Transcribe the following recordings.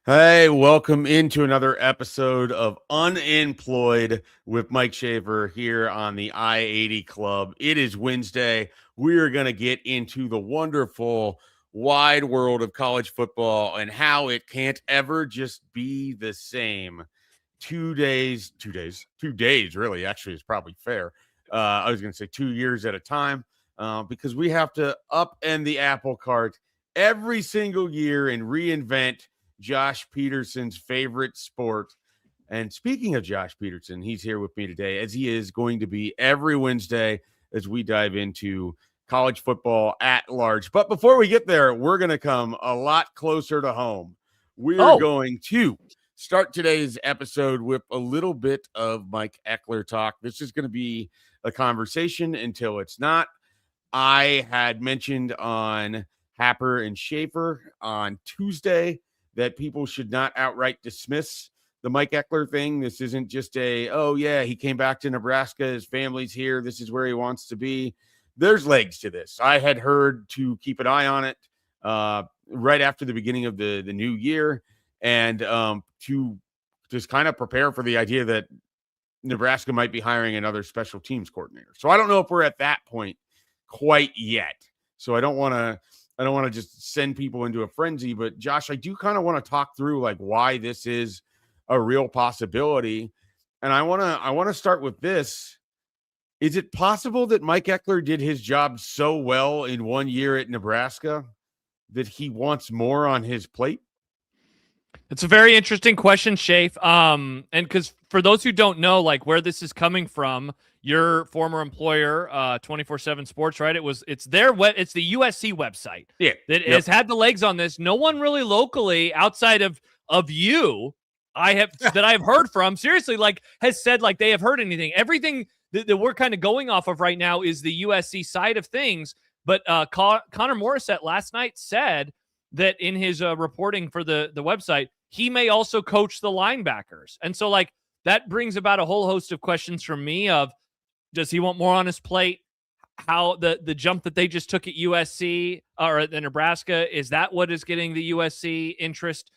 Hey, welcome into another episode of Unemployed with Mike Schaefer here on the I-80 Club. It is Wednesday. We are going to get into the wonderful, wide world of college football and how it can't ever just be the same. 2 days, really, actually, is probably fair. I was going to say 2 years at a time because we have to upend the apple cart every single year and reinvent Josh Peterson's favorite sport. And speaking of Josh Peterson, he's here with me today, as he is going to be every Wednesday as we dive into college football at large. But before we get there, we're going to come a lot closer to home. We're going to start today's episode with a little bit of Mike Ekeler talk. This is going to be a conversation until it's not. I had mentioned on Happer and Schaefer on Tuesday that people should not outright dismiss the Mike Ekeler thing. This isn't just oh, yeah, he came back to Nebraska. His family's here. This is where he wants to be. There's legs to this. I had heard to keep an eye on it right after the beginning of the new year and to just kind of prepare for the idea that Nebraska might be hiring another special teams coordinator. So I don't know if we're at that point quite yet. So I don't want to just send people into a frenzy, but Josh, I do kind of want to talk through like why this is a real possibility. And I want to start with this. Is it possible that Mike Ekeler did his job so well in 1 year at Nebraska that he wants more on his plate? It's a very interesting question, Schaefer. And because for those who don't know, like where this is coming from, your former employer, 24/7 Sports, right? It's the USC website that has had the legs on this. No one really locally outside of you, that I've heard from, seriously, like has said like they have heard anything. Everything that we're kind of going off of right now is the USC side of things. But Connor Morissette last night said that in his reporting for the website, he may also coach the linebackers. And so like that brings about a whole host of questions from me of, does he want more on his plate? How the jump that they just took at USC or at the Nebraska, is that what is getting the USC interest?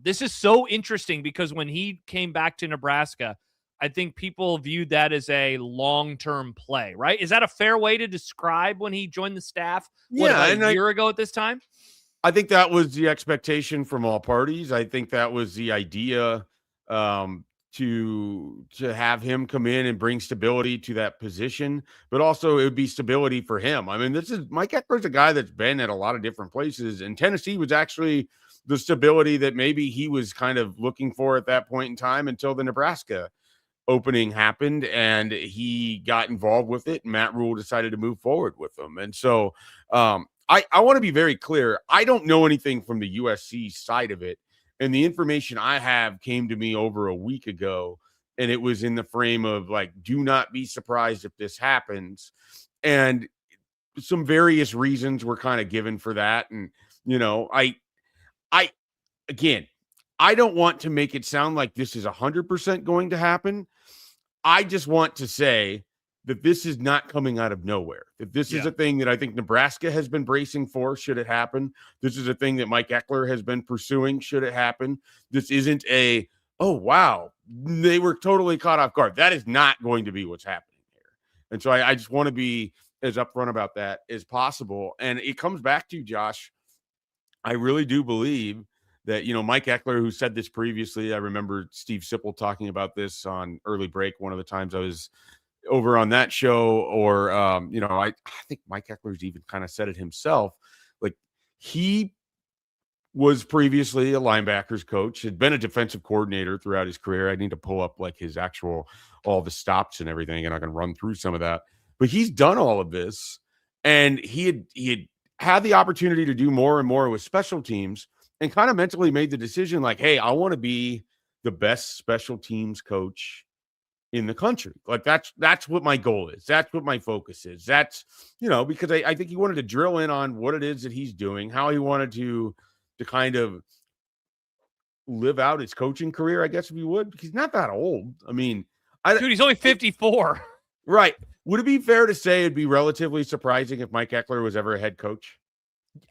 This is so interesting because when he came back to Nebraska, I think people viewed that as a long-term play, right? Is that a fair way to describe when he joined the staff? A year ago at this time? I think that was the expectation from all parties. I think that was the idea to have him come in and bring stability to that position, but also it would be stability for him. I mean, Mike Ekeler's a guy that's been at a lot of different places, and Tennessee was actually the stability that maybe he was kind of looking for at that point in time until the Nebraska opening happened and he got involved with it. And Matt Rule decided to move forward with them. And so I want to be very clear. I don't know anything from the USC side of it. And the information I have came to me over a week ago. And it was in the frame of like, do not be surprised if this happens. And some various reasons were kind of given for that. And, you know, again, I don't want to make it sound like this is 100% going to happen. I just want to say that this is not coming out of nowhere, that this is a thing that I think Nebraska has been bracing for, should it happen. This is a thing that Mike Ekeler has been pursuing, should it happen. This isn't oh, wow, they were totally caught off guard. That is not going to be what's happening here. And so I just want to be as upfront about that as possible. And it comes back to, Josh, I really do believe that, you know, Mike Ekeler, who said this previously, I remember Steve Sipple talking about this on Early Break one of the times I was over on that show, or, you know, I think Mike Ekeler's even kind of said it himself. Like, he was previously a linebackers coach, had been a defensive coordinator throughout his career. I need to pull up like his actual, all the stops and everything, and I can run through some of that. But he's done all of this, and he had the opportunity to do more and more with special teams, and kind of mentally made the decision like, hey, I want to be the best special teams coach in the country. Like that's what my goal is. That's what my focus is. That's, you know, because I think he wanted to drill in on what it is that he's doing, how he wanted to kind of live out his coaching career, I guess, if you would. He's not that old. I mean, dude, he's only 54. Right. Would it be fair to say it'd be relatively surprising if Mike Ekeler was ever a head coach?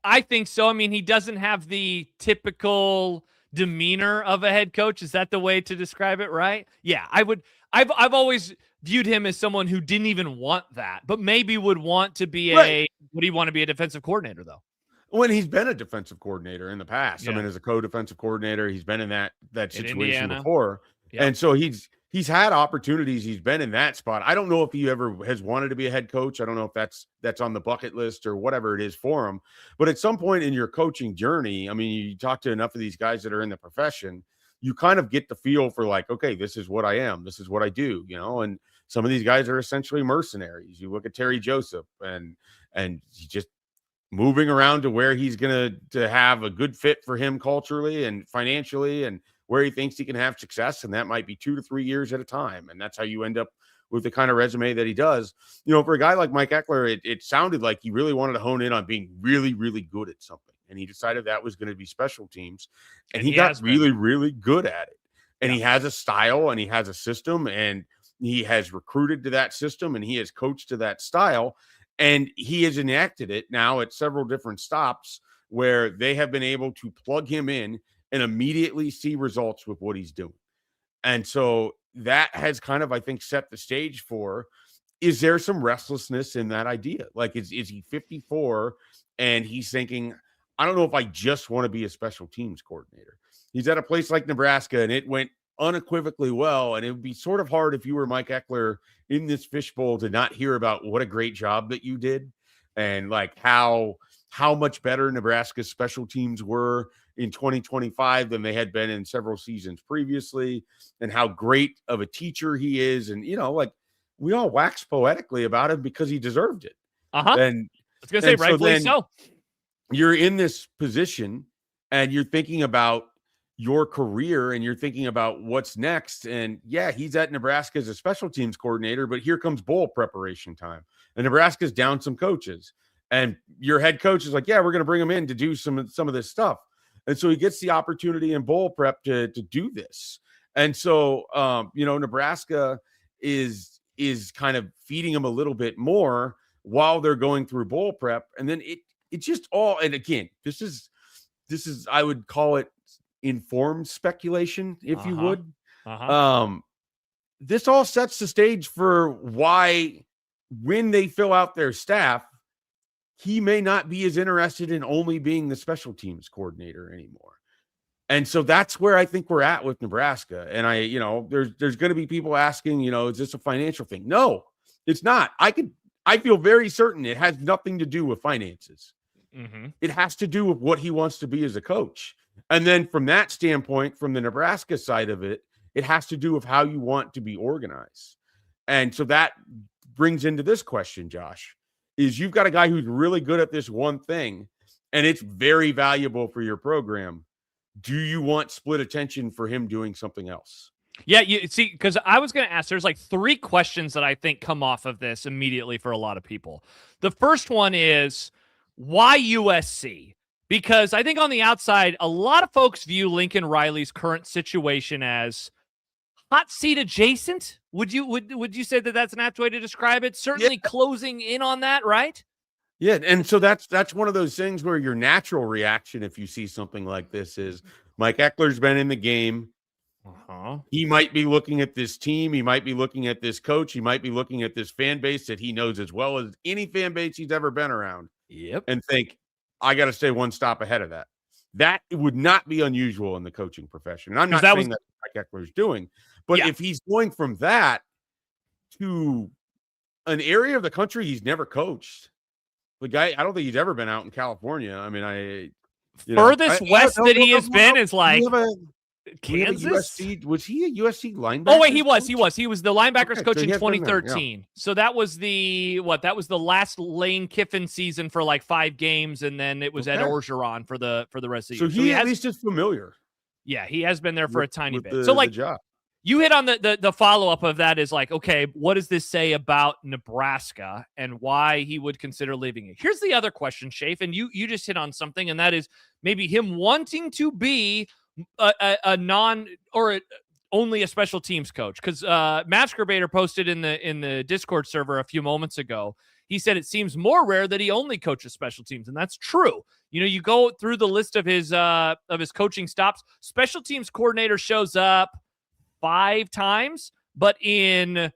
I think so. I mean, he doesn't have the typical demeanor of a head coach. Is that the way to describe it, right? Yeah, I would. I've always viewed him as someone who didn't even want that, but maybe would want to be Right. would he want to be a defensive coordinator though? When he's been a defensive coordinator in the past. I Yeah. mean, as a co-defensive coordinator, he's been in that In situation Indiana. before. Yep. And so he's had opportunities. He's been in that spot. I don't know if he ever has wanted to be a head coach. I don't know if that's on the bucket list or whatever it is for him. But at some point in your coaching journey, I mean, you talk to enough of these guys that are in the profession, you kind of get the feel for like, okay, this is what I am. This is what I do, and some of these guys are essentially mercenaries. You look at Terry Joseph and he just moving around to where he's going to have a good fit for him culturally and financially and where he thinks he can have success. And that might be 2 to 3 years at a time. And that's how you end up with the kind of resume that he does. For a guy like Mike Ekeler, it sounded like he really wanted to hone in on being really, really good at something. And he decided that was going to be special teams. And he got really, really good at it. And he has a style and he has a system and he has recruited to that system and he has coached to that style. And he has enacted it now at several different stops where they have been able to plug him in and immediately see results with what he's doing. And so that has kind of, I think, set the stage for, is there some restlessness in that idea? Like, is he 54 and he's thinking, I don't know if I just want to be a special teams coordinator. He's at a place like Nebraska and it went unequivocally well. And it would be sort of hard if you were Mike Ekeler in this fishbowl to not hear about what a great job that you did and like how much better Nebraska's special teams were in 2025 than they had been in several seasons previously, and how great of a teacher he is. And, like we all wax poetically about him because he deserved it. I And was going to say, rightfully so. You're in this position and you're thinking about your career and you're thinking about what's next. And yeah, he's at Nebraska as a special teams coordinator, but here comes bowl preparation time. And Nebraska's down some coaches. And your head coach is like, yeah, we're going to bring him in to do some of this stuff. And so he gets the opportunity in bowl prep to do this. And so, Nebraska is kind of feeding him a little bit more while they're going through bowl prep. And then it just all, and again, this is, I would call it informed speculation, if you would. This all sets the stage for why when they fill out their staff, he may not be as interested in only being the special teams coordinator anymore. And so that's where I think we're at with Nebraska. And there's going to be people asking, is this a financial thing? No, it's not. I feel very certain it has nothing to do with finances. Mm-hmm. It has to do with what he wants to be as a coach. And then from that standpoint, from the Nebraska side of it, it has to do with how you want to be organized. And so that brings into this question, Josh, is you've got a guy who's really good at this one thing, and it's very valuable for your program. Do you want split attention for him doing something else? Yeah, you see, because I was going to ask, there's like 3 questions that I think come off of this immediately for a lot of people. The first one is, why USC? Because I think on the outside, a lot of folks view Lincoln Riley's current situation as hot seat adjacent. Would you say that that's an apt way to describe it? Certainly closing in on that, right? Yeah, and so that's one of those things where your natural reaction if you see something like this is Mike Ekeler's been in the game. He might be looking at this team. He might be looking at this coach. He might be looking at this fan base that he knows as well as any fan base he's ever been around. Yep. And think, I got to stay one stop ahead of that. That would not be unusual in the coaching profession. And I'm not saying that Mike Ekeler is doing, but if he's going from that to an area of the country he's never coached, the guy, I don't think he's ever been out in California. I mean, furthest west that he has been is like Kansas. Was he a USC linebacker? Oh wait, he was the linebackers coach in 2013. So that was the last Lane Kiffin season for like 5 games, and then it was Ed Orgeron for the rest of the year. So he at least is familiar. Yeah, he has been there for a tiny bit. So like you hit on the follow-up of that is like, okay, what does this say about Nebraska and why he would consider leaving it? Here's the other question, Schaefer, and you just hit on something, and that is maybe him wanting to be a non or only a special teams coach. Because Matt Scribator posted in the Discord server a few moments ago, he said it seems more rare that he only coaches special teams, and that's true. You go through the list of his coaching stops. Special teams coordinator shows up 5 times, but in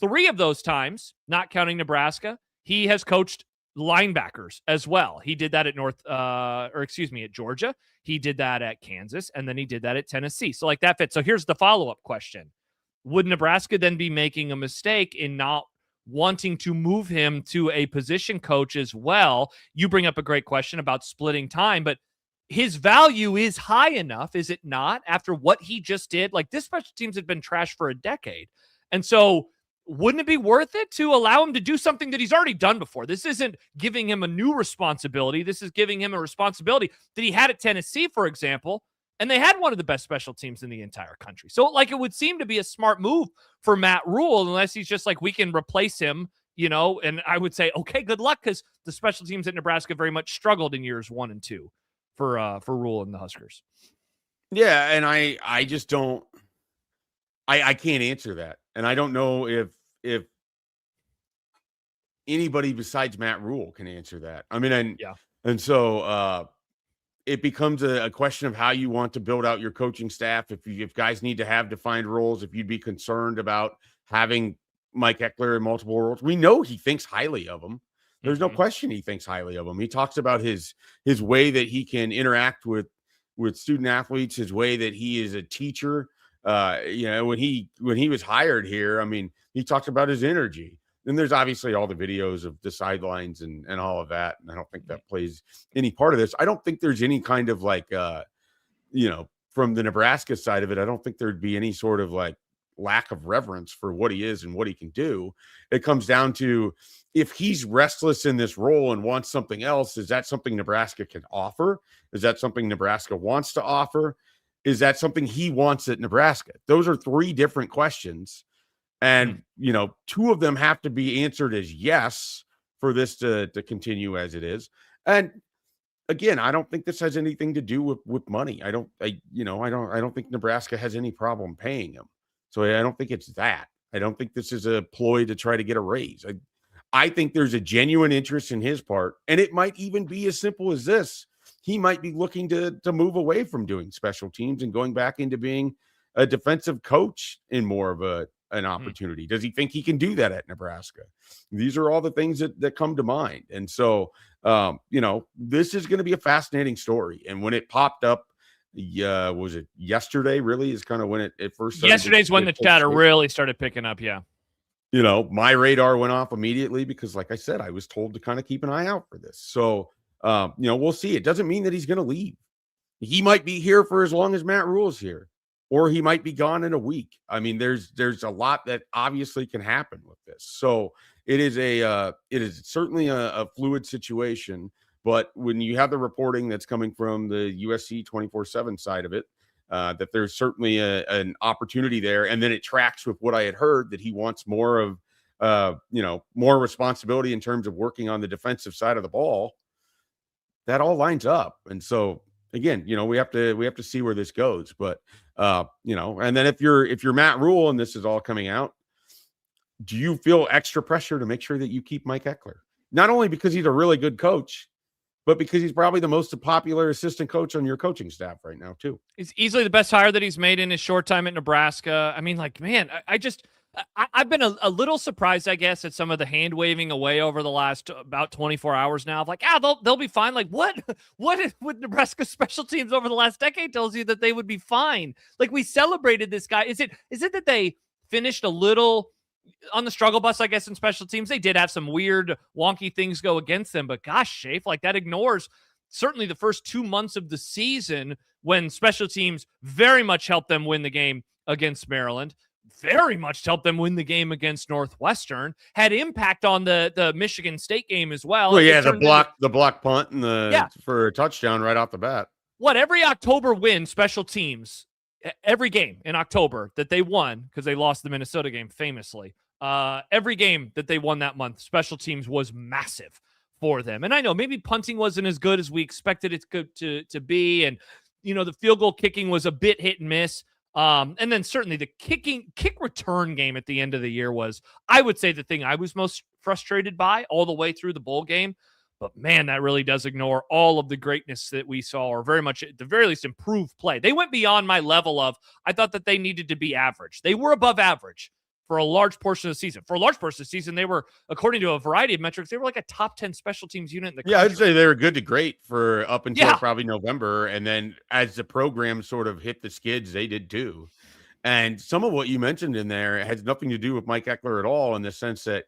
3 of those times, not counting Nebraska, he has coached linebackers as well. He did that at at Georgia. He did that at Kansas, and then he did that at Tennessee. So like that fits. So here's the follow-up question. Would Nebraska then be making a mistake in not wanting to move him to a position coach as well? You bring up a great question about splitting time, but his value is high enough, is it not, after what he just did? Like, this special teams had been trashed for a decade. And so wouldn't it be worth it to allow him to do something that he's already done before? This isn't giving him a new responsibility. This is giving him a responsibility that he had at Tennessee, for example, and they had one of the best special teams in the entire country. So, like, it would seem to be a smart move for Matt Rule, unless he's just like, we can replace him, and I would say, okay, good luck, because the special teams at Nebraska very much struggled in years 1 and 2 for Rule and the Huskers. Yeah, and I just don't I can't answer that. And I don't know if anybody besides Matt Rule can answer that. I mean, and so it becomes a question of how you want to build out your coaching staff. If guys need to have defined roles, if you'd be concerned about having Mike Ekeler in multiple roles. We know he thinks highly of him. There's no question he thinks highly of him. He talks about his way that he can interact with student athletes, his way that he is a teacher. When he was hired here, I mean, he talked about his energy. And there's obviously all the videos of the sidelines and all of that. And I don't think that plays any part of this. I don't think there's any kind of like, from the Nebraska side of it, I don't think there'd be any sort of like lack of reverence for what he is and what he can do. It comes down to, if he's restless in this role and wants something else, is that something Nebraska can offer? Is that something Nebraska wants to offer? Is that something he wants at Nebraska? Those are 3 different questions. And, 2 of them have to be answered as yes for this to continue as it is. And again, I don't think this has anything to do with money. I don't think Nebraska has any problem paying him. So I don't think it's that. I don't think this is a ploy to try to get a raise. I think there's a genuine interest in his part, and it might even be as simple as this. He might be looking to move away from doing special teams and going back into being a defensive coach in more of an opportunity. Does he think he can do that at Nebraska? These are all the things that come to mind. And so, this is going to be a fascinating story. And when it popped up, was it yesterday? Really, is kind of when it first started. Yesterday's when the chatter really started picking up. Yeah. My radar went off immediately because, like I said, I was told to kind of keep an eye out for this. So, we'll see. It doesn't mean that he's going to leave. He might be here for as long as Matt Rule is here, or he might be gone in a week. I mean, there's a lot that obviously can happen with this. So it is certainly a fluid situation. But when you have the reporting that's coming from the USC 24/7 side of it, that there's certainly an opportunity there, and then it tracks with what I had heard, that he wants more of more responsibility in terms of working on the defensive side of the ball. That all lines up. And so again, we have to see where this goes. But and then if you're Matt Rule and this is all coming out, do you feel extra pressure to make sure that you keep Mike Ekeler? Not only because he's a really good coach, but because he's probably the most popular assistant coach on your coaching staff right now too. He's easily the best hire that he's made in his short time at Nebraska. I mean, like, man, I've been a little surprised, I guess, at some of the hand waving away over the last about 24 hours now of like, they'll be fine. Like, what with Nebraska special teams over the last decade tells you that they would be fine? Like, we celebrated this guy. Is it that they finished a little on the struggle bus, I guess, in special teams? They did have some weird, wonky things go against them, but gosh, Schaefer, like, that ignores certainly the first 2 months of the season when special teams very much helped them win the game against Maryland, very much helped them win the game against Northwestern, had impact on the Michigan State game as well. Well, yeah, the block punt and for a touchdown right off the bat. Every October win, special teams, every game in October that they won, because they lost the Minnesota game famously, every game that they won that month, special teams was massive for them. And I know maybe punting wasn't as good as we expected it to be, and the field goal kicking was a bit hit and miss. And then certainly the kick return game at the end of the year was, I would say, the thing I was most frustrated by all the way through the bowl game. But man, that really does ignore all of the greatness that we saw, or very much at the very least improved play. They went beyond my level of, I thought that they needed to be average. They were above average for a large portion of the season. For a large portion of the season, they were, according to a variety of metrics, they were like a top 10 special teams unit in the country. I'd say they were good to great for up until Yeah. probably November. And then as the program sort of hit the skids, they did too. And some of what you mentioned in there has nothing to do with Mike Ekeler at all, in the sense that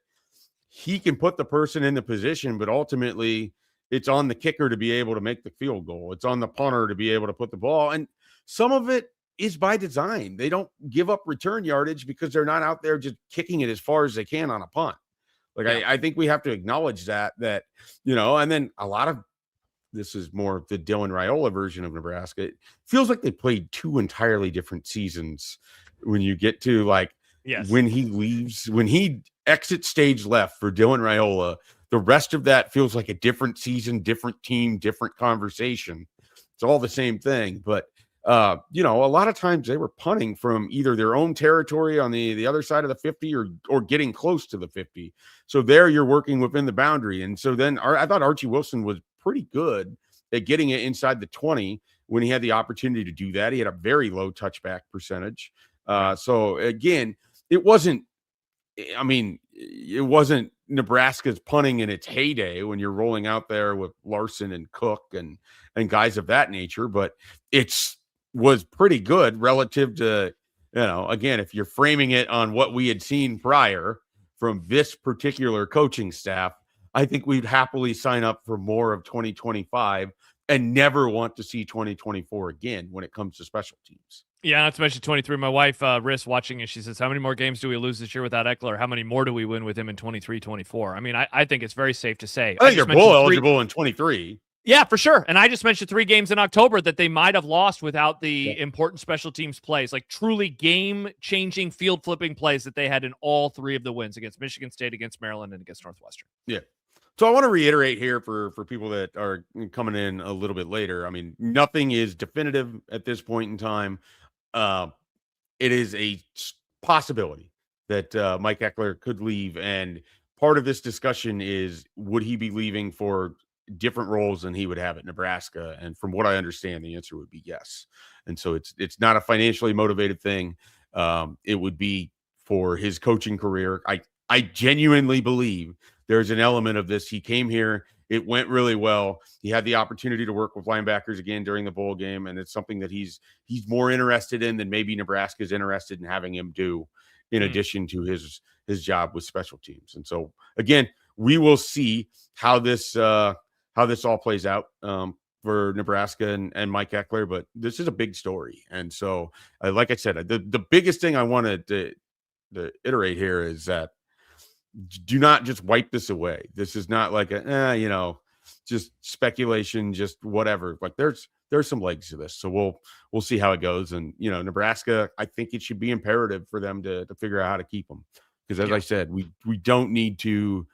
he can put the person in the position, but ultimately it's on the kicker to be able to make the field goal. It's on the punter to be able to put the ball. And some of it is by design. They don't give up return yardage because they're not out there just kicking it as far as they can on a punt. Like, I think we have to acknowledge that, and then a lot of this is more the Dylan Raiola version of Nebraska. It feels like they played two entirely different seasons when you get to when he leaves, when he exits stage left for Dylan Raiola. The rest of that feels like a different season, different team, different conversation. It's all the same thing, but a lot of times they were punting from either their own territory on the other side of the 50 or getting close to the 50. So there you're working within the boundary. And so then I thought Archie Wilson was pretty good at getting it inside the 20 when he had the opportunity to do that. He had a very low touchback percentage. So again, it wasn't Nebraska's punting in its heyday when you're rolling out there with Larson and Cook and guys of that nature, but was pretty good relative to, again, if you're framing it on what we had seen prior from this particular coaching staff, I think we'd happily sign up for more of 2025 and never want to see 2024 again when it comes to special teams. Yeah, not to mention 23. My wife, Riss, watching it, she says, how many more games do we lose this year without Ekeler? How many more do we win with him in 23, 24? I mean, I think it's very safe to say. I think they're bowl eligible in 23. Yeah, for sure. And I just mentioned 3 games in October that they might have lost without the important special teams plays, like truly game-changing, field-flipping plays that they had in all 3 of the wins against Michigan State, against Maryland, and against Northwestern. Yeah. So I want to reiterate here for people that are coming in a little bit later. I mean, nothing is definitive at this point in time. It is a possibility that Mike Ekeler could leave. And part of this discussion is, would he be leaving for different roles than he would have at Nebraska? And from what I understand, the answer would be yes. And so it's not a financially motivated thing. It would be for his coaching career. I genuinely believe there's an element of this. He came here, it went really well. He had the opportunity to work with linebackers again during the bowl game, and it's something that he's more interested in than maybe Nebraska is interested in having him do, in addition to his job with special teams. And so again, we will see how this all plays out for Nebraska and Mike Ekeler, but this is a big story. And so, like I said, the biggest thing I wanted to iterate here is that do not just wipe this away. This is not like just speculation, just whatever. Like there's some legs to this. So we'll see how it goes. And, Nebraska, I think it should be imperative for them to figure out how to keep them. Because as I said, we don't need to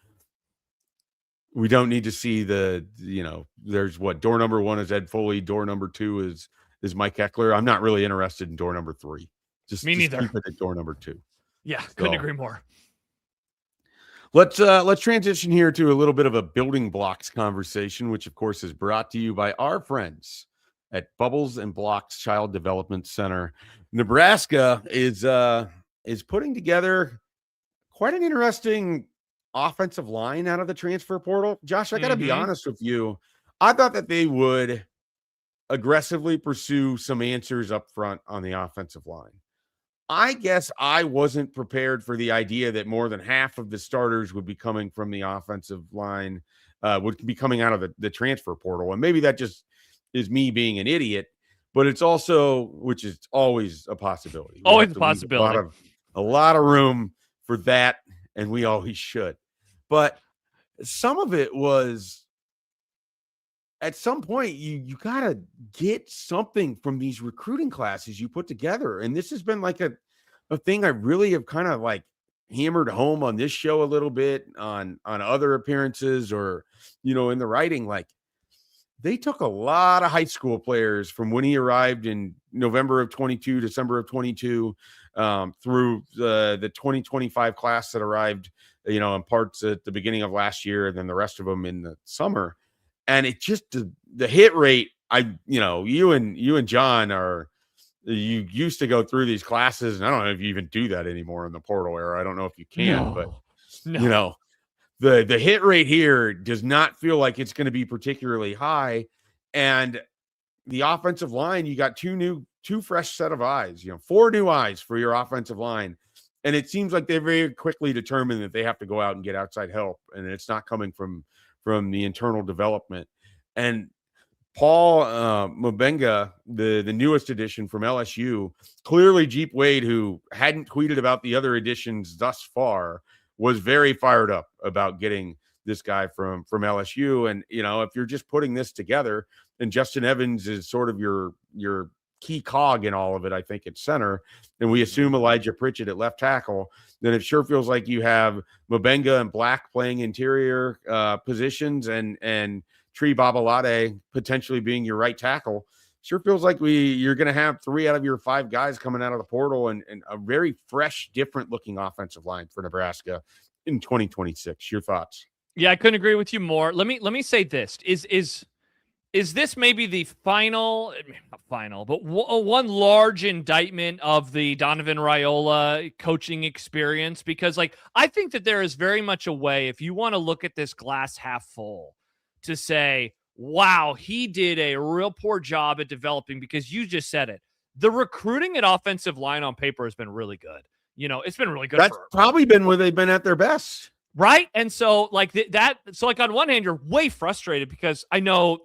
see there's door number 1 is Ed Foley. Door number 2 is Mike Ekeler. I'm not really interested in door number 3. Just neither. Keep it at door number 2. Yeah. Couldn't agree more. Let's transition here to a little bit of a building blocks conversation, which of course is brought to you by our friends at Bubbles and Blocks Child Development Center. Nebraska is putting together quite an interesting offensive line out of the transfer portal. Josh, I got to be honest with you. I thought that they would aggressively pursue some answers up front on the offensive line. I guess I wasn't prepared for the idea that more than half of the starters would be coming from the offensive line, would be coming out of the transfer portal. And maybe that just is me being an idiot, but it's also, which is always a possibility. Always a possibility. A lot of room for that, and we always should. But some of it was, at some point, you got to get something from these recruiting classes you put together. And this has been like a thing I really have kind of like hammered home on this show a little bit, on other appearances, or, in the writing. Like, they took a lot of high school players from when he arrived in November of 22, December of 22, through the 2025 class that arrived, in parts at the beginning of last year, and then the rest of them in the summer. And it just, the hit rate, you and John you used to go through these classes, and I don't know if you even do that anymore in the portal era. I don't know if you can, but No. The hit rate here does not feel like it's going to be particularly high. And the offensive line, you got two fresh set of eyes, 4 new eyes for your offensive line. And it seems like they're very quickly determined that they have to go out and get outside help, and it's not coming from the internal development. And Paul Mabenga, the newest addition from LSU, clearly Jeep Wade, who hadn't tweeted about the other additions thus far, was very fired up about getting this guy from LSU. And, if you're just putting this together, and Justin Evans is sort of your key cog in all of it, I think, at center, and we assume Elijah Pritchett at left tackle, then it sure feels like you have Mabenga and Black playing interior positions, and Tree Babalade potentially being your right tackle. Sure feels like you're going to have 3 out of your 5 guys coming out of the portal, and a very fresh, different looking offensive line for Nebraska in 2026. Your thoughts? Yeah, I couldn't agree with you more. Let me say this: is this maybe the final, not final, but one large indictment of the Donovan Raiola coaching experience? Because, I think that there is very much a way, if you want to look at this glass half full, to say, wow, he did a real poor job at developing, because you just said it. The recruiting at offensive line on paper has been really good. It's been really good. That's probably been where they've been at their best. Right. And so on one hand, you're way frustrated because I know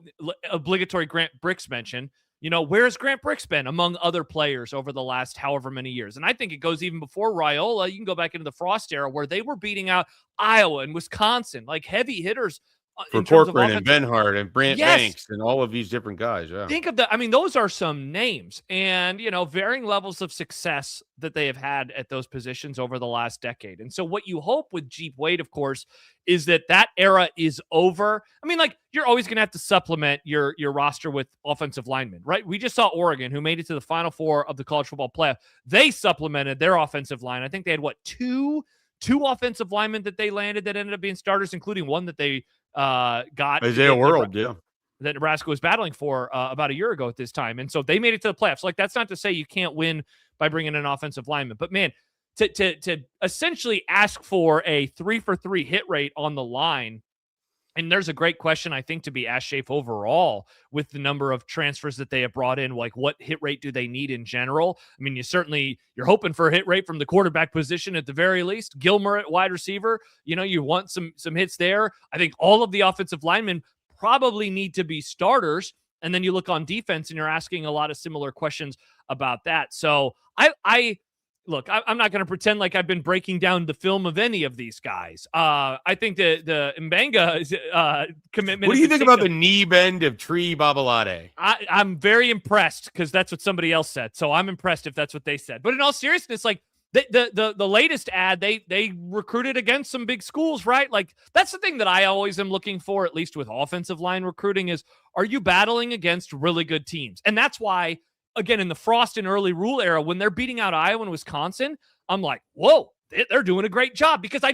obligatory Grant Bricks mention, where's Grant Bricks been among other players over the last however many years? And I think it goes even before Raiola. You can go back into the Frost era where they were beating out Iowa and Wisconsin, like heavy hitters. For Corcoran and Benhart and Brant Banks and all of these different guys. Yeah. Think of those are some names, and, varying levels of success that they have had at those positions over the last decade. And so what you hope with Jeep Wade, of course, is that era is over. You're always going to have to supplement your roster with offensive linemen, right? We just saw Oregon, who made it to the Final Four of the college football playoff. They supplemented their offensive line. I think they had two offensive linemen that they landed that ended up being starters, including one that they got Isaiah World, that Nebraska was battling for about a year ago at this time. And so they made it to the playoffs. That's not to say you can't win by bringing an offensive lineman, but man, to essentially ask for a 3-for-3 hit rate on the line. And there's a great question, I think, to be asked, Schaefer, overall, with the number of transfers that they have brought in. What hit rate do they need in general? You're hoping for a hit rate from the quarterback position at the very least. Gilmer at wide receiver, you want some hits there. I think all of the offensive linemen probably need to be starters. And then you look on defense and you're asking a lot of similar questions about that. So Look, I'm not going to pretend like I've been breaking down the film of any of these guys. I think the Mbenga commitment. What do you think about the knee bend of Tree Babalade? I'm very impressed, because that's what somebody else said. So I'm impressed if that's what they said. But in all seriousness, the latest ad, they recruited against some big schools, right? That's the thing that I always am looking for, at least with offensive line recruiting, is, are you battling against really good teams? And that's why, again, in the Frost and early rule era, when they're beating out Iowa and Wisconsin, I'm like, whoa, they're doing a great job. Because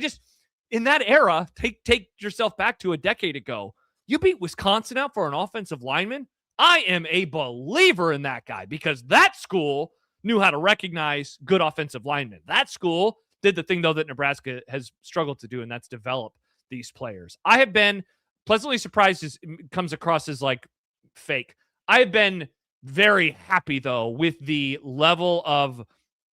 in that era, take yourself back to a decade ago, you beat Wisconsin out for an offensive lineman. I am a believer in that guy, because that school knew how to recognize good offensive linemen. That school did the thing, though, that Nebraska has struggled to do, and that's develop these players. I have been pleasantly surprised, as it comes across as fake. I have been very happy, though, with the level of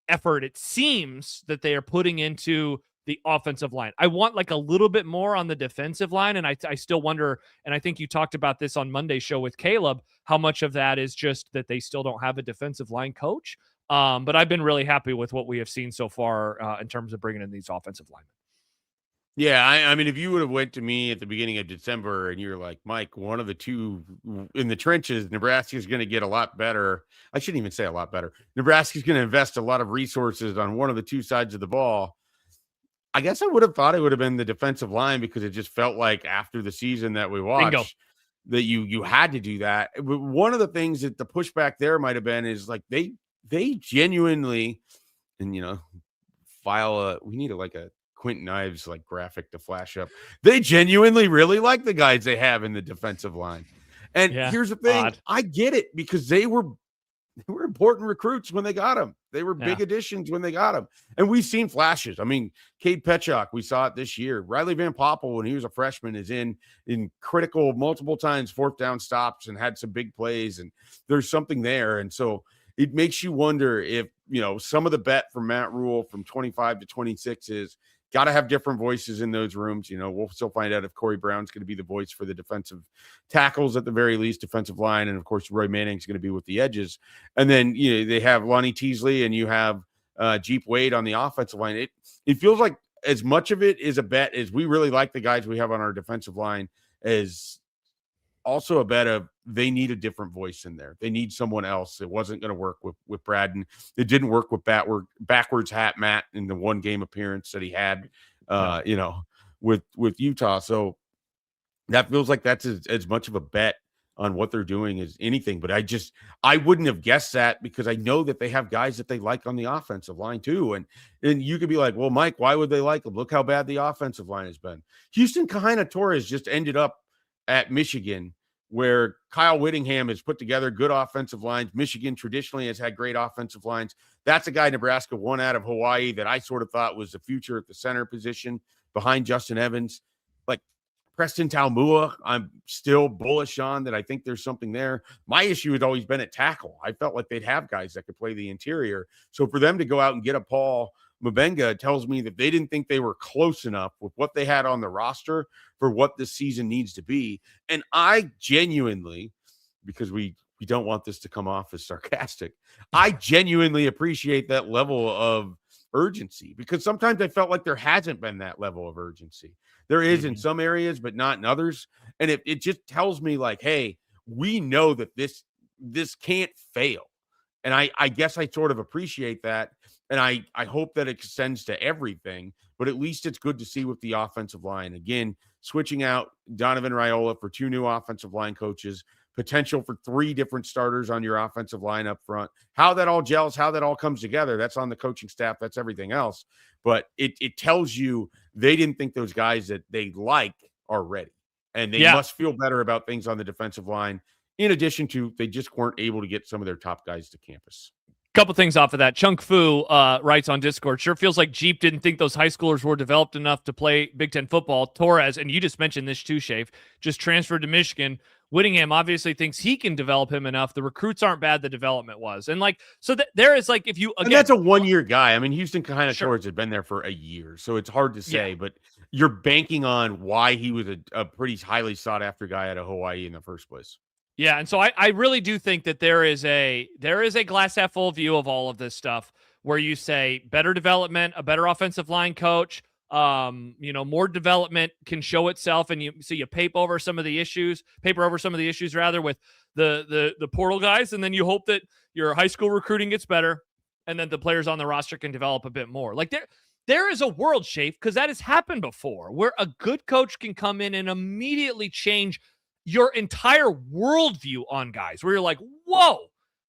effort it seems that they are putting into the offensive line. I want a little bit more on the defensive line, and I still wonder, and I think you talked about this on Monday's show with Caleb, how much of that is just that they still don't have a defensive line coach. But I've been really happy with what we have seen so far in terms of bringing in these offensive linemen. Yeah, if you would have went to me at the beginning of December and you're like, Mike, one of the two in the trenches, Nebraska's going to get a lot better. I shouldn't even say a lot better. Nebraska's going to invest a lot of resources on one of the two sides of the ball. I guess I would have thought it would have been the defensive line, because it just felt like after the season that we watched, Bingo. that you had to do that. But one of the things that the pushback there might have been is like they genuinely, and we need like a Quentin Ives like graphic to flash up. They genuinely really like the guys they have in the defensive line. And here's the thing, I get it, because they were important recruits when they got them. They were big additions when they got them. And we've seen flashes. I mean, Cade Petchak, we saw it this year. Riley Van Poppel, when he was a freshman, is in critical multiple times, fourth down stops and had some big plays. And there's something there. And so it makes you wonder if, some of the bet from Matt Rule from 25 to 26 is got to have different voices in those rooms. We'll still find out if Corey Brown's going to be the voice for the defensive tackles at the very least, defensive line. And of course, Roy Manning's going to be with the edges. And then, they have Lonnie Teasley and you have Jeep Wade on the offensive line. It feels like as much of it is a bet as we really like the guys we have on our defensive line, as also a bet of they need a different voice in there. They need someone else. It wasn't going to work with Braden. It didn't work with backwards hat Matt in the one game appearance that he had, with Utah. So that feels like that's as much of a bet on what they're doing as anything. But I wouldn't have guessed that, because I know that they have guys that they like on the offensive line too. And you could be like, well, Mike, why would they like them? Look how bad the offensive line has been. Houston Kahina-Torres just ended up at Michigan, where Kyle Whittingham has put together good offensive lines. Michigan traditionally has had great offensive lines. That's a guy Nebraska won out of Hawaii that I sort of thought was the future at the center position behind Justin Evans. Like Preston Taumua, I'm still bullish on that. I think there's something there. My issue has always been at tackle. I felt like they'd have guys that could play the interior. So for them to go out and get a Paul Mabenga tells me that they didn't think they were close enough with what they had on the roster for what this season needs to be. And I genuinely, because we don't want this to come off as sarcastic, I genuinely appreciate that level of urgency, because sometimes I felt like there hasn't been that level of urgency. There is in some areas, but not in others. And it just tells me like, hey, we know that this can't fail. And I guess I sort of appreciate that. And I hope that it extends to everything, but at least it's good to see with the offensive line. Again, switching out Donovan Raiola for 2 new offensive line coaches, potential for 3 different starters on your offensive line up front. How that all gels, how that all comes together, that's on the coaching staff. That's everything else. But it tells you they didn't think those guys that they like are ready. And they must feel better about things on the defensive line. In addition to, they just weren't able to get some of their top guys to campus. Couple things off of that. Chunk Fu writes on Discord, sure feels like Jeep didn't think those high schoolers were developed enough to play Big Ten football. Torres, and you just mentioned this too, Schaefer, just transferred to Michigan. Whittingham obviously thinks he can develop him enough. The recruits aren't bad. The development was. And there is like, if you, again, and that's a 1-year guy. I mean, Houston Kahina-Torres had been there for a year, so it's hard to say, but you're banking on why he was a pretty highly sought after guy out of Hawaii in the first place. Yeah, and so I really do think that there is a glass half full view of all of this stuff, where you say better development, a better offensive line coach, more development can show itself, and you paper over some of the issues rather with the portal guys, and then you hope that your high school recruiting gets better, and then the players on the roster can develop a bit more. Like there is a world, Shape, because that has happened before, where a good coach can come in and immediately change your entire worldview on guys, where you're like, whoa,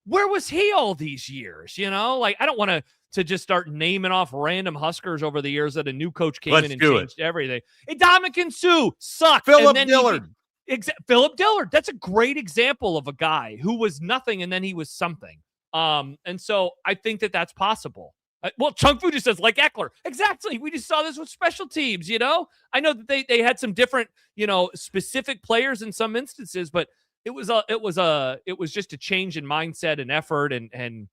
where was he all these years? Like, I don't want to just start naming off random Huskers over the years that a new coach came in and changed everything. Ndamukong Suh sucked. Philip Dillard. Philip Dillard. That's a great example of a guy who was nothing and then he was something. And so I think that that's possible. Well, Chung Fu just says, like Ekeler. Exactly. We just saw this with special teams, I know that they had some different, specific players in some instances, but it was just a change in mindset and effort and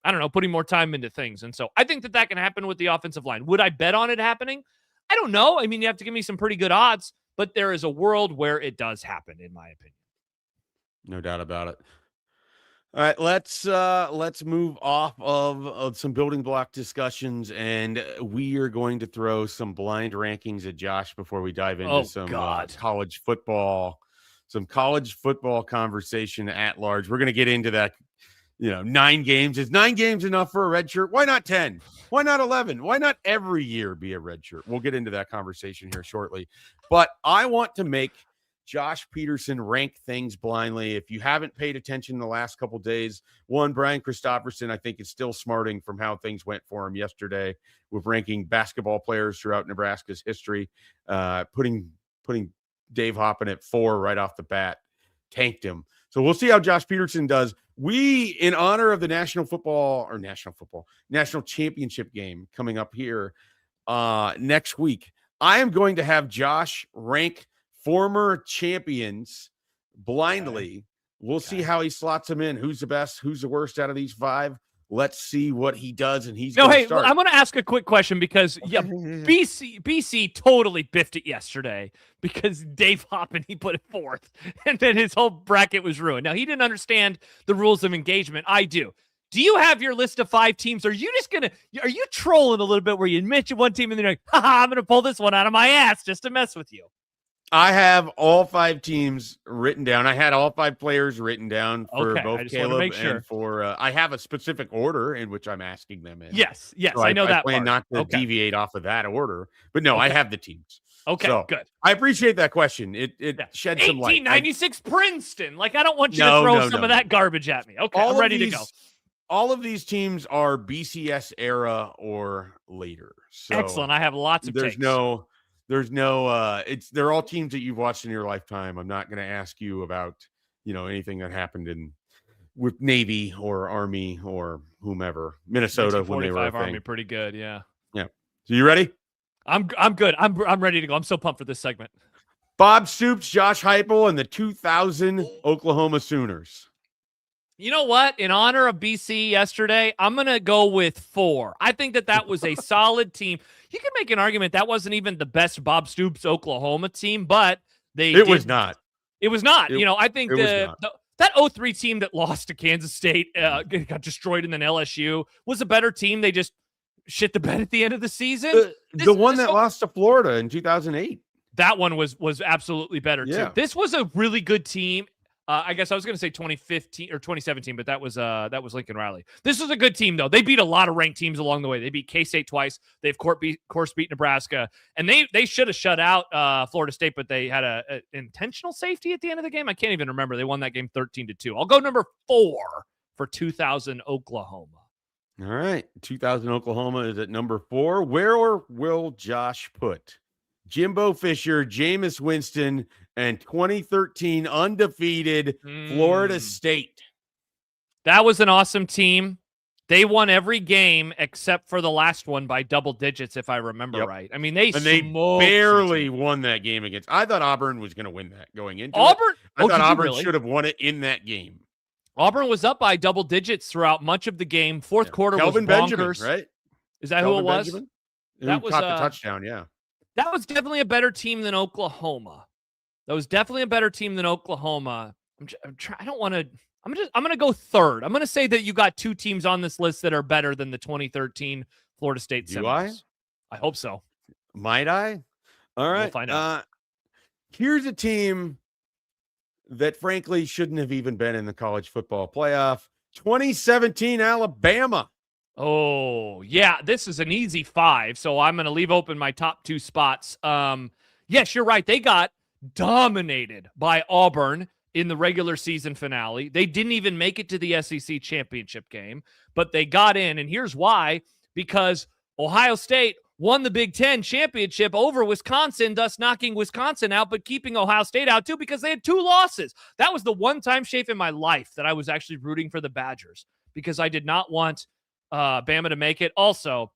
I don't know, putting more time into things. And so I think that can happen with the offensive line. Would I bet on it happening? I don't know. I mean, you have to give me some pretty good odds, but there is a world where it does happen, in my opinion. No doubt about it. All right, let's move off of some building block discussions, and we are going to throw some blind rankings at Josh before we dive into college football conversation at large. We're going to get into that. 9 games. Is 9 games enough for a red shirt? Why not 10? Why not 11? Why not every year be a red shirt? We'll get into that conversation here shortly. But I want to make Josh Peterson rank things blindly. If you haven't paid attention the last couple days, one, Brian Christopherson, I think, is still smarting from how things went for him yesterday with ranking basketball players throughout Nebraska's history, putting Dave Hoppin at 4 right off the bat, tanked him. So we'll see how Josh Peterson does. We, in honor of the national championship game coming up here next week, I am going to have Josh rank former champions blindly. Okay. We'll see how he slots them in. Who's the best? Who's the worst out of these 5? Let's see what he does, and he's going to start. I'm going to ask a quick question because BC totally biffed it yesterday because Dave Hoppin, he put it 4th, and then his whole bracket was ruined. Now, he didn't understand the rules of engagement. I do. Do you have your list of 5 teams? Are you trolling a little bit where you mention one team and then you're like, haha, I'm going to pull this one out of my ass just to mess with you? I have all 5 teams written down. I had all 5 players written down for both Caleb and for I have a specific order in which I'm asking them in. Yes, so I know that. I plan not to deviate off of that order, but no, I have the teams. Okay, so, good. I appreciate that question. It sheds some light. 1896 Princeton. I don't want you to throw some of that garbage at me. Okay, I'm ready to go. All of these teams are BCS era or later. So excellent. I have lots of takes. They're all teams that you've watched in your lifetime. I'm not going to ask you about, anything that happened with Navy or Army or whomever, Minnesota when they were a thing. Army, pretty good. Yeah. Yeah. So you ready? I'm good. I'm ready to go. I'm so pumped for this segment. Bob Stoops, Josh Heupel, and the 2000 Oklahoma Sooners. You know what? In honor of BC yesterday, I'm going to go with 4. I think that was a solid team. You can make an argument that wasn't even the best Bob Stoops Oklahoma team, but it was not. It was not. I think that 03 team that lost to Kansas State, got destroyed, and then LSU was a better team. They just shit the bed at the end of the season. The one that lost to Florida in 2008. That one was absolutely better too. This was a really good team. I guess I was going to say 2015 or 2017, but that was Lincoln Riley. This was a good team, though. They beat a lot of ranked teams along the way. They beat K-State twice. They've course beat Nebraska, and they should have shut out Florida State, but they had a intentional safety at the end of the game. I can't even remember. They won that game 13-2. I'll go number 4 for 2000 Oklahoma. All right, 2000 Oklahoma is at number 4. Where will Josh put Jimbo Fisher, Jameis Winston, and 2013 undefeated Florida State? That was an awesome team. They won every game except for the last one by double digits, if I remember right. I mean, they barely won that game against. I thought Auburn was going to win that going into Auburn. I thought Auburn should have won it in that game. Auburn was up by double digits throughout much of the game. Fourth quarter Kelvin was bonkers. Benjamin, right? Is that Kelvin who it was? Benjamin? That was caught the touchdown. Yeah. That was definitely a better team than Oklahoma. I don't want to. I'm going to go 3rd. I'm going to say that you got 2 teams on this list that are better than the 2013 Florida State Seminoles. I hope so. Might I? All right. We'll find out. Here's a team that frankly shouldn't have even been in the college football playoff. 2017 Alabama. Oh, yeah, this is an easy 5, so I'm going to leave open my top 2 spots. Yes, you're right. They got dominated by Auburn in the regular season finale. They didn't even make it to the SEC championship game, but they got in, and here's why. Because Ohio State won the Big Ten championship over Wisconsin, thus knocking Wisconsin out, but keeping Ohio State out too because they had 2 losses. That was the one time, Schaefer, in my life that I was actually rooting for the Badgers because I did not want Bama to make it. Also,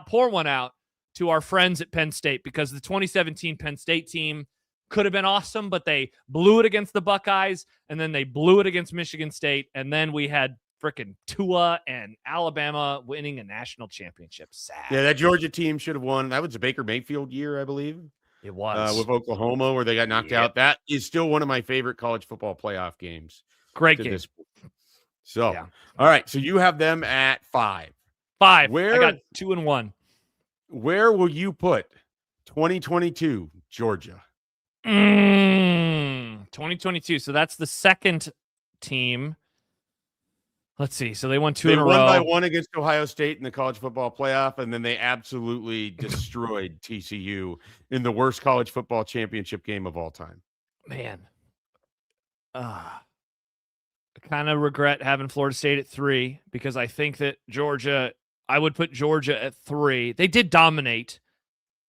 pour one out to our friends at Penn State because the 2017 Penn State team could have been awesome, but they blew it against the Buckeyes, and then they blew it against Michigan State, and then we had freaking Tua and Alabama winning a national championship. Sad. Yeah, that Georgia team should have won. That was the Baker Mayfield year, I believe. It was. With Oklahoma, where they got knocked out. That is still one of my favorite college football playoff games. Great game. So, all right. So you have them at 5. 5. I got 2 and 1. Where will you put 2022 Georgia? 2022. So that's the second team. Let's see. So they won 2 in a row. They won by 1 against Ohio State in the college football playoff, and then they absolutely destroyed TCU in the worst college football championship game of all time. Man. I kind of regret having Florida State at 3 because I think that I would put Georgia at 3. They did dominate.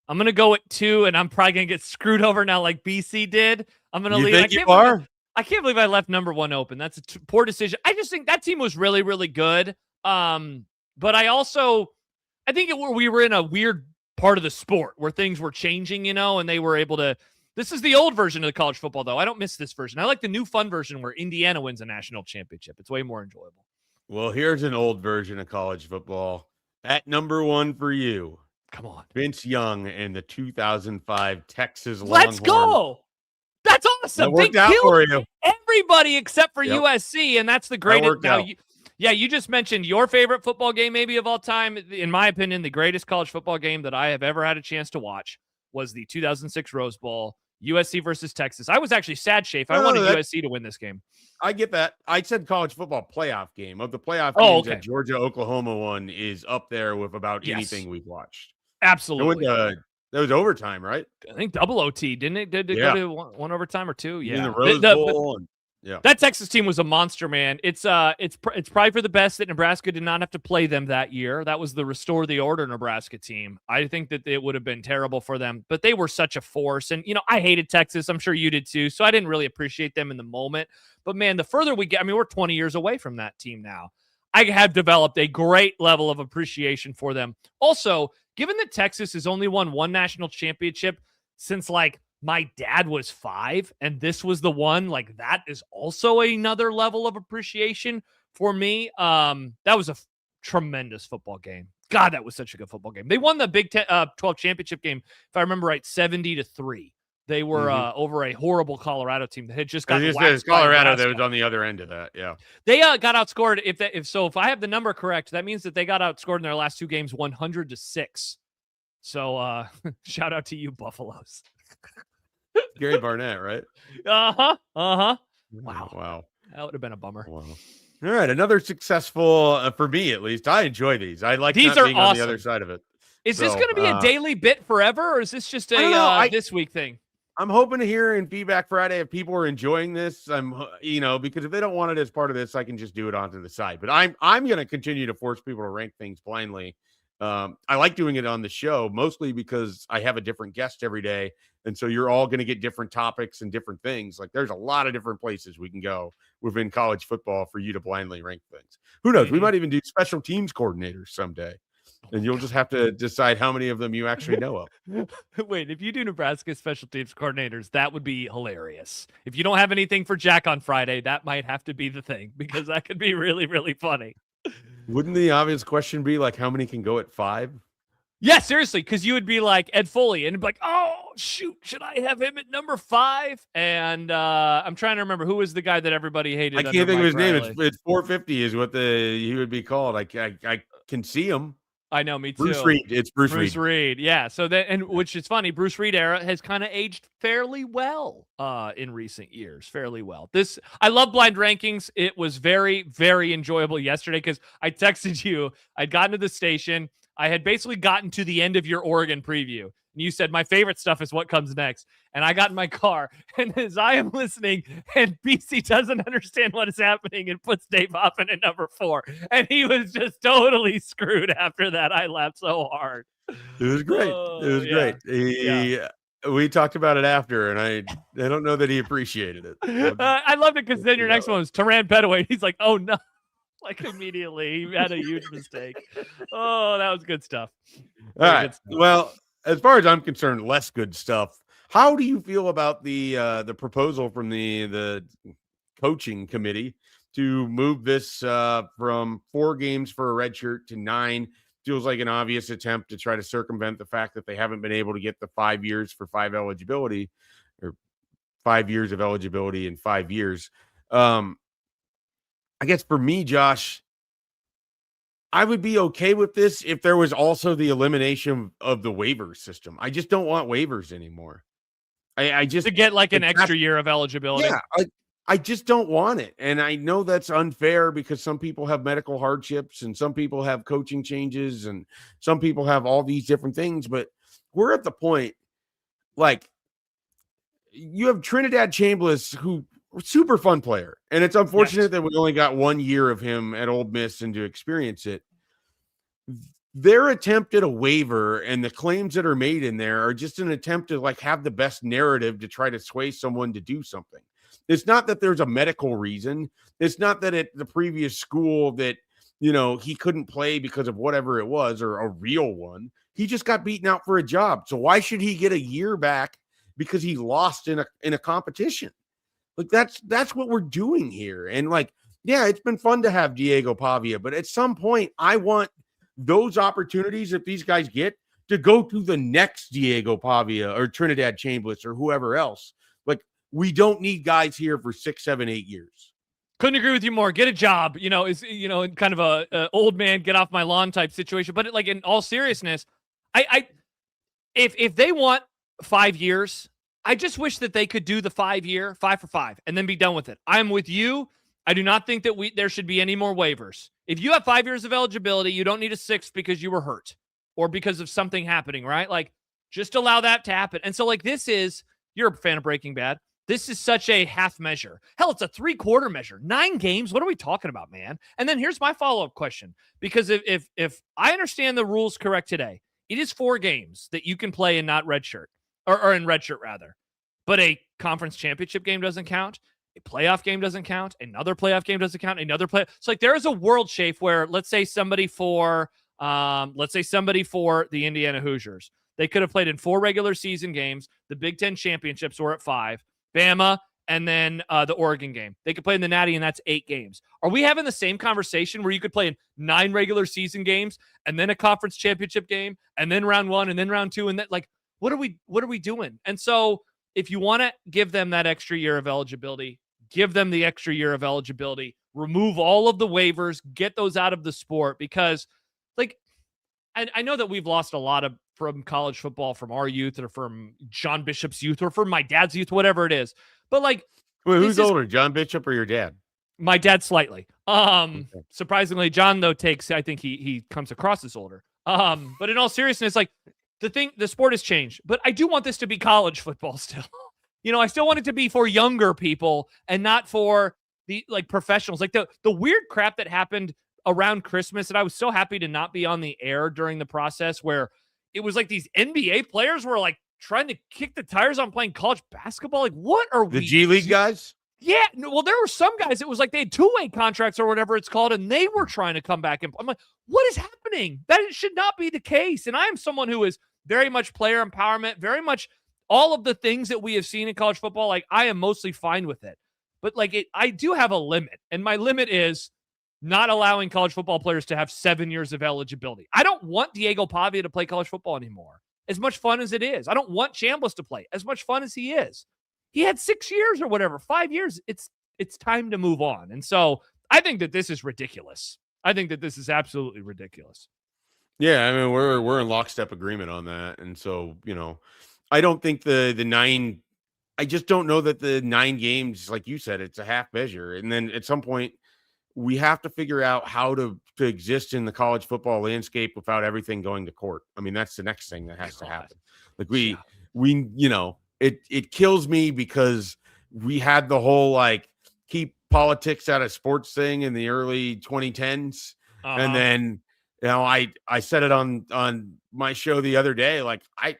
I'm going to go at 2, and I'm probably going to get screwed over now like BC did. I'm going to You leave. think you are? I can't believe I left number 1 open. That's a poor decision. I just think that team was really, really good. But I think we were in a weird part of the sport where things were changing, and they were able to. This is the old version of the college football, though. I don't miss this version. I like the new fun version where Indiana wins a national championship. It's way more enjoyable. Well, here's an old version of college football. At number 1 for you. Come on. Vince Young and the 2005 Texas Longhorns. Let's go. That's awesome. That worked out for you. Everybody except for USC, and that's the greatest. Now, you just mentioned your favorite football game maybe of all time. In my opinion, the greatest college football game that I have ever had a chance to watch was the 2006 Rose Bowl, USC versus Texas. I was actually sad, Schaefer. I wanted USC to win this game. I get that. I said college football playoff game. Of the playoff games that Georgia-Oklahoma won is up there with about anything we've watched. Absolutely. That was overtime, right? I think double OT, didn't it? Did it go to one overtime or 2? Yeah. In the Rose Bowl. That Texas team was a monster, man. It's probably for the best that Nebraska did not have to play them that year. That was the restore the order Nebraska team. I think that it would have been terrible for them, but they were such a force. And, I hated Texas. I'm sure you did too. So I didn't really appreciate them in the moment. But, man, the further we get, we're 20 years away from that team now. I have developed a great level of appreciation for them. Also, given that Texas has only won one national championship since, my dad was 5, and this was the one, that is also another level of appreciation for me. That was a tremendous football game. God, that was such a good football game. They won the Big 12 championship game, if I remember right, 70-3. They were over a horrible Colorado team that had just got waxed. Colorado that was on the other end of that. Yeah, they got outscored. If I have the number correct, that means that they got outscored in their last 2 games, 100-6. So shout out to you, Buffaloes. Gary Barnett, right? Wow. That would have been a bummer. Wow. All right, another successful for me at least. I enjoy these. I like these not are being awesome. On the other side of it. Is this going to be a daily bit forever, or is this just a this week thing? I'm hoping to hear in Feedback Friday if people are enjoying this. Because if they don't want it as part of this, I can just do it onto the side. But I'm going to continue to force people to rank things blindly. I like doing it on the show mostly because I have a different guest every day. And so you're all going to get different topics and different things. There's a lot of different places we can go within college football for you to blindly rank things. Who knows? We might even do special teams coordinators someday. And you'll just have to decide how many of them you actually know of. Wait, if you do Nebraska special teams coordinators, that would be hilarious. If you don't have anything for Jack on Friday, that might have to be the thing because that could be really, really funny. Wouldn't the obvious question be how many can go at 5? Yeah, seriously, because you would be like Ed Foley and it'd be like, oh, shoot, should I have him at number 5? And I'm trying to remember who was the guy that everybody hated. I can't think of his name. It's 450 is what he would be called. I can see him. I know, me too. Bruce Reed. It's Bruce Reed. Bruce Reed, yeah. So which is funny, Bruce Reed era has kind of aged fairly well in recent years, fairly well. I love blind rankings. It was very, very enjoyable yesterday because I texted you. I'd gotten to the station. I had basically gotten to the end of your Oregon preview. And you said, my favorite stuff is what comes next. And I got in my car, and as I am listening, and BC doesn't understand what is happening and puts Dave Hoffman at number 4. And he was just totally screwed after that. I laughed so hard. It was great. Great. We talked about it after, and I don't know that he appreciated it. I loved it because then your next one was Teran Petaway. He's like, oh, no. Immediately, he had a huge mistake. Oh, that was good stuff. All right. Well, as far as I'm concerned, less good stuff. How do you feel about the proposal from the coaching committee to move this from 4 games for a redshirt to 9? Feels like an obvious attempt to try to circumvent the fact that they haven't been able to get the 5 years for 5 eligibility, or 5 years of eligibility in 5 years. I guess for me, Josh, I would be okay with this if there was also the elimination of the waiver system. I just don't want waivers anymore. I just to get an extra year of eligibility. Yeah, I just don't want it. And I know that's unfair because some people have medical hardships and some people have coaching changes and some people have all these different things. But we're at the point, you have Trinidad Chambliss, who super fun player, and it's unfortunate that we only got 1 year of him at Ole Miss and to experience it. Their attempt at a waiver and the claims that are made in there are just an attempt to like have the best narrative to try to sway someone to do something. It's not that there's a medical reason. It's not that at the previous school that, he couldn't play because of whatever it was, or a real one. He just got beaten out for a job. So why should he get a year back because he lost in a competition? Like that's what we're doing here. And like, yeah, it's been fun to have Diego Pavia, but at some point I want those opportunities that these guys get to go to the next Diego Pavia or Trinidad Chambliss or whoever else. Like, we don't need guys here for 6, 7, 8 years. Couldn't agree with you more. Get a job, is kind of a old man get off my lawn type situation. But like in all seriousness, if they want 5 years, I just wish that they could do the 5-year 5 for 5 and then be done with it. I'm with you. I do not think that there should be any more waivers. If you have 5 years of eligibility, you don't need a 6th because you were hurt or because of something happening, right? Like, just allow that to happen. And so, like, you're a fan of Breaking Bad. This is such a half measure. Hell, it's a 3/4 measure. 9 games. What are we talking about, man? And then here's my follow-up question. Because if I understand the rules correct today, it is 4 games that you can play and not redshirt, or in redshirt rather. But a conference championship game doesn't count. A playoff game doesn't count. Another playoff game doesn't count. So like there is a world, Schaefer, where let's say somebody for the Indiana Hoosiers, they could have played in 4 regular season games. The Big Ten championships were at 5. Bama, and then the Oregon game. They could play in the Natty, and that's 8 games. Are we having the same conversation where you could play in 9 regular season games and then a conference championship game and then round 1 and then round 2 and then like what are we doing? And so if you want to give them that extra year of eligibility, give them the extra year of eligibility, remove all of the waivers, get those out of the sport, because like, I know that we've lost a lot from college football, from our youth or from John Bishop's youth or from my dad's youth, whatever it is. But like, wait, who's older, John Bishop or your dad? My dad slightly. Surprisingly, John though I think he comes across as older. But in all seriousness, like the sport has changed, but I do want this to be college football still. I still want it to be for younger people and not for the like professionals. Like the weird crap that happened around Christmas, and I was so happy to not be on the air during the process, where it was like these NBA players were like trying to kick the tires on playing college basketball. Like, what are the G League guys? Yeah. Well, there were some guys, it was like they had 2-way contracts or whatever it's called, and they were trying to come back. And I'm like, what is happening? That should not be the case. And I am someone who is very much player empowerment, very much all of the things that we have seen in college football. Like, I am mostly fine with it. But like, I do have a limit, and my limit is not allowing college football players to have 7 years of eligibility. I don't want Diego Pavia to play college football anymore, as much fun as it is. I don't want Chambliss to play, as much fun as he is. He had 6 years or whatever, 5 years. It's time to move on. And so I think that this is ridiculous. I think that this is absolutely ridiculous. Yeah, I mean, we're in lockstep agreement on that. And so, I don't think the 9, I just don't know that the 9 games, like you said, it's a half measure. And then at some point, we have to figure out how to exist in the college football landscape without everything going to court. I mean, that's the next thing that has to happen. Like it kills me because we had the whole like keep politics out of sports thing in the early 2010s. And then, I said it on my show the other day. Like I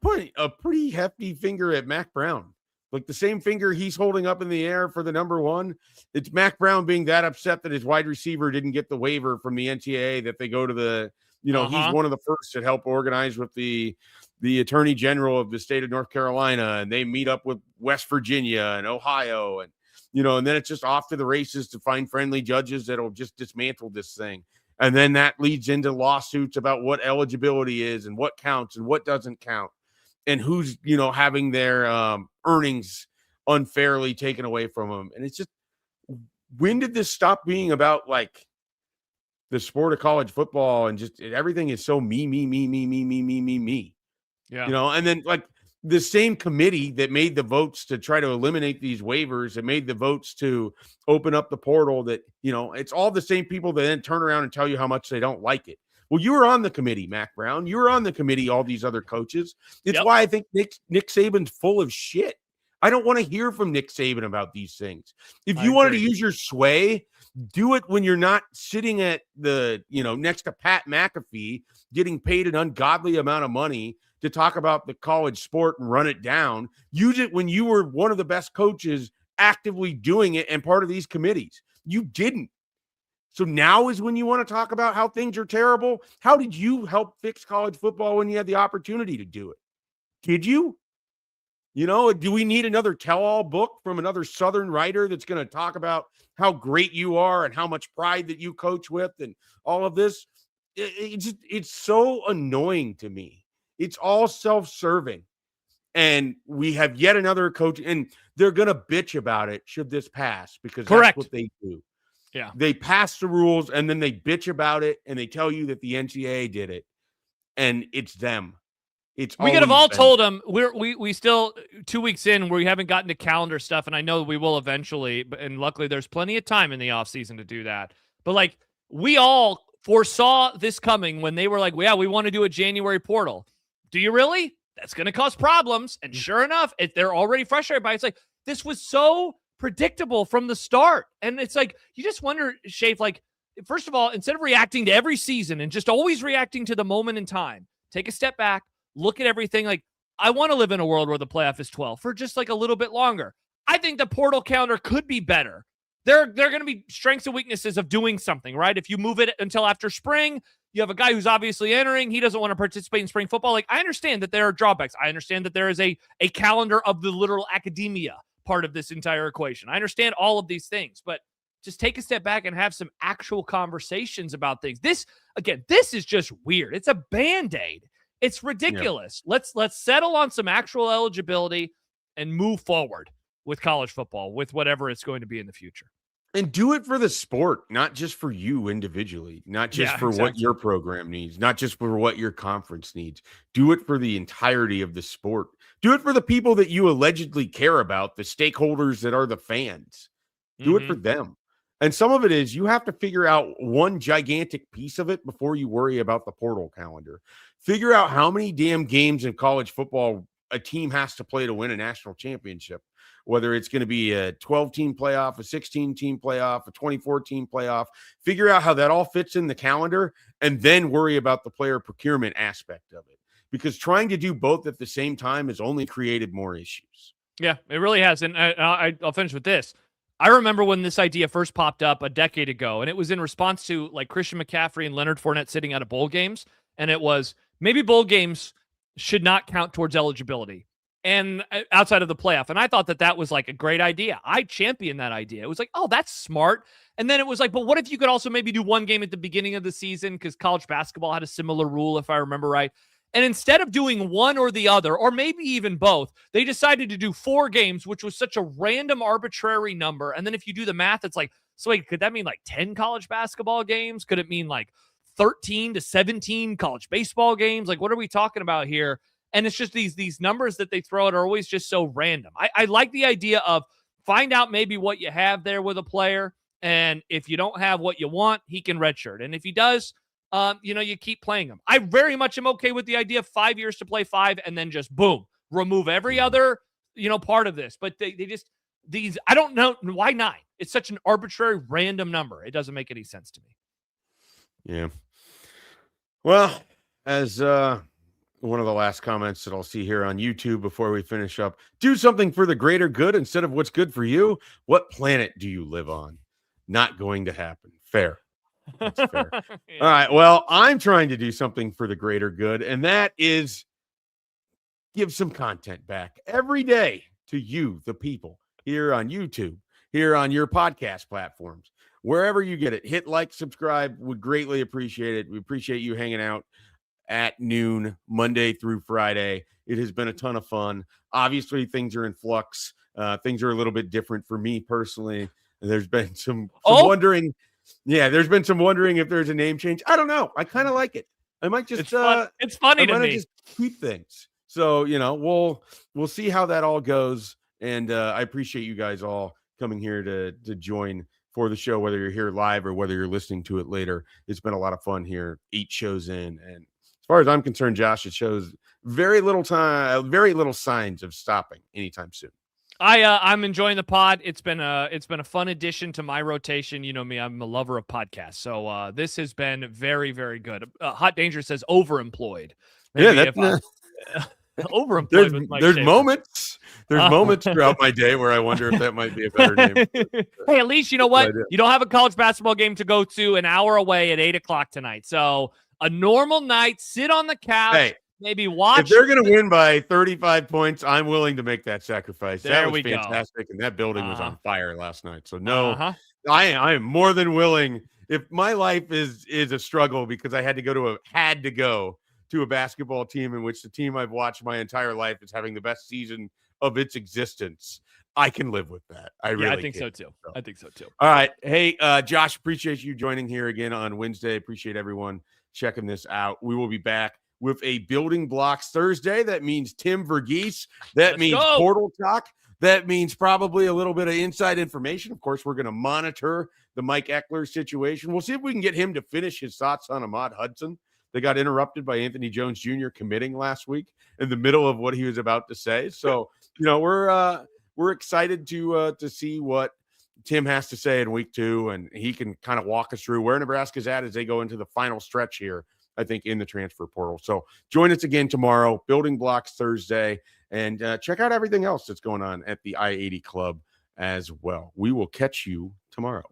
put a pretty hefty finger at Mac Brown. Like the same finger he's holding up in the air for the number 1. It's Mac Brown being that upset that his wide receiver didn't get the waiver from the NCAA, that they go to the, he's one of the first that helped organize with the attorney general of the state of North Carolina. And they meet up with West Virginia and Ohio. And, and then it's just off to the races to find friendly judges that'll just dismantle this thing. And then that leads into lawsuits about what eligibility is and what counts and what doesn't count. And who's, having their earnings unfairly taken away from them. And it's just, when did this stop being about like the sport of college football and just everything is so me. Yeah. And then like the same committee that made the votes to try to eliminate these waivers and made the votes to open up the portal, that, it's all the same people that then turn around and tell you how much they don't like it. Well, you were on the committee, Mac Brown. You were on the committee, all these other coaches. It's Yep. why I think Nick Saban's full of shit. I don't want to hear from Nick Saban about these things. If you wanted to use your sway, do it when you're not sitting at the, next to Pat McAfee getting paid an ungodly amount of money to talk about the college sport and run it down. Use it when you were one of the best coaches actively doing it and part of these committees. You didn't. So now is when you want to talk about how things are terrible. How did you help fix college football when you had the opportunity to do it? Did you? Do we need another tell-all book from another Southern writer that's going to talk about how great you are and how much pride that you coach with and all of this? It's so annoying to me. It's all self-serving. And we have yet another coach, and they're going to bitch about it should this pass, because Correct. That's what they do. Yeah. They pass the rules, and then they bitch about it, and they tell you that the NCAA did it, and it's them. We could have all told them we still 2 weeks in, we haven't gotten to calendar stuff, and I know we will eventually, and luckily there's plenty of time in the offseason to do that. But we all foresaw this coming when they were like, well, yeah, we want to do a January portal. Do you really? That's going to cause problems. And sure enough, they're already frustrated by it. It's like, this was so predictable from the start. And it's like, you just wonder, Schaefer, first of all, instead of reacting to every season and just always reacting to the moment in time, take a step back, look at everything. I want to live in a world where the playoff is 12 for just a little bit longer. I think the portal calendar could be better. There are going to be strengths and weaknesses of doing something, right? If you move it until after spring, you have a guy who's obviously entering. He doesn't want to participate in spring football. I understand that there are drawbacks. I understand that there is a calendar of the literal academia part of this entire equation. I understand all of these things, but just take a step back and have some actual conversations about things. This is just weird. It's a Band-Aid. It's ridiculous. Yeah. Let's settle on some actual eligibility and move forward with college football, with whatever it's going to be in the future. And do it for the sport, not just for you individually, not just for what your program needs, not just for what your conference needs. Do it for the entirety of the sport. Do it for the people that you allegedly care about, the stakeholders that are the fans. Do it for them. And some of it is you have to figure out one gigantic piece of it before you worry about the portal calendar. Figure out how many damn games in college football a team has to play to win a national championship. Whether it's going to be a 12-team playoff, a 16-team playoff, a 24-team playoff, figure out how that all fits in the calendar, and then worry about the player procurement aspect of it. Because trying to do both at the same time has only created more issues. Yeah, it really has. And I'll finish with this. I remember when this idea first popped up a decade ago, and it was in response to Christian McCaffrey and Leonard Fournette sitting out of bowl games, and it was maybe bowl games should not count towards eligibility and outside of the playoff. And I thought that was a great idea. I championed that idea. It was oh, that's smart. And then it was but what if you could also maybe do one game at the beginning of the season? Because college basketball had a similar rule, if I remember right. And instead of doing one or the other, or maybe even both, they decided to do 4 games, which was such a random, arbitrary number. And then if you do the math, it's so wait, could that mean 10 college basketball games? Could it mean 13 to 17 college baseball games? What are we talking about here? And it's just these numbers that they throw out are always just so random. I like the idea of find out maybe what you have there with a player. And if you don't have what you want, he can redshirt. And if he does, you keep playing him. I very much am okay with the idea of 5 years to play 5 and then just boom, remove every other, part of this. But they just, I don't know why 9. It's such an arbitrary random number. It doesn't make any sense to me. Yeah. Well, as one of the last comments that I'll see here on YouTube before we finish up, do something for the greater good instead of what's good for you. What planet do you live on? Not going to happen. Fair. That's fair. Yeah. All right. Well, I'm trying to do something for the greater good, and that is give some content back every day to you, the people, here on YouTube, here on your podcast platforms, wherever you get it. Hit like, subscribe. Would greatly appreciate it. We appreciate you hanging out at noon, Monday through Friday. It has been a ton of fun. Obviously, things are in flux. Things are a little bit different for me personally. There's been some wondering. Yeah, there's been some wondering if there's a name change. I don't know. I kind of like it. I might just it's funny to me. Just keep things. So, we'll see how that all goes. And I appreciate you guys all coming here to join for the show, whether you're here live or whether you're listening to it later. It's been a lot of fun here, 8 shows in. And as far as I'm concerned, Josh, it shows very little signs of stopping anytime soon. I'm enjoying the pod. It's been a fun addition to my rotation. You know me, I'm a lover of podcasts. So this has been very, very good. Hot Danger says overemployed. Maybe overemployed with Mike there's Schaefer. There's moments throughout my day where I wonder if that might be a better name. Hey, at least you know what? You don't have a college basketball game to go to an hour away at 8:00 tonight. So a normal night, sit on the couch. Hey, maybe watch. If they're going to win by 35 points, I'm willing to make that sacrifice. There that was we go. fantastic, and that building was on fire last night. So I am more than willing. If my life is a struggle because I had to go to a basketball team in which the team I've watched my entire life is having the best season of its existence, I can live with that. I think so too. I think so too. All right. Hey, Josh, appreciate you joining here again on Wednesday. Appreciate everyone checking this out. We will be back with a Building Blocks Thursday. That means Tim Verghese. That means Portal Talk. That means probably a little bit of inside information. Of course, we're going to monitor the Mike Ekeler situation. We'll see if we can get him to finish his thoughts on Ahmad Hudson. They got interrupted by Anthony Jones Jr. committing last week in the middle of what he was about to say. So, we're excited to see what Tim has to say in week 2, and he can kind of walk us through where Nebraska's at as they go into the final stretch here, I think, in the transfer portal. So join us again tomorrow, Building Blocks Thursday, and check out everything else that's going on at the I-80 Club as well. We will catch you tomorrow.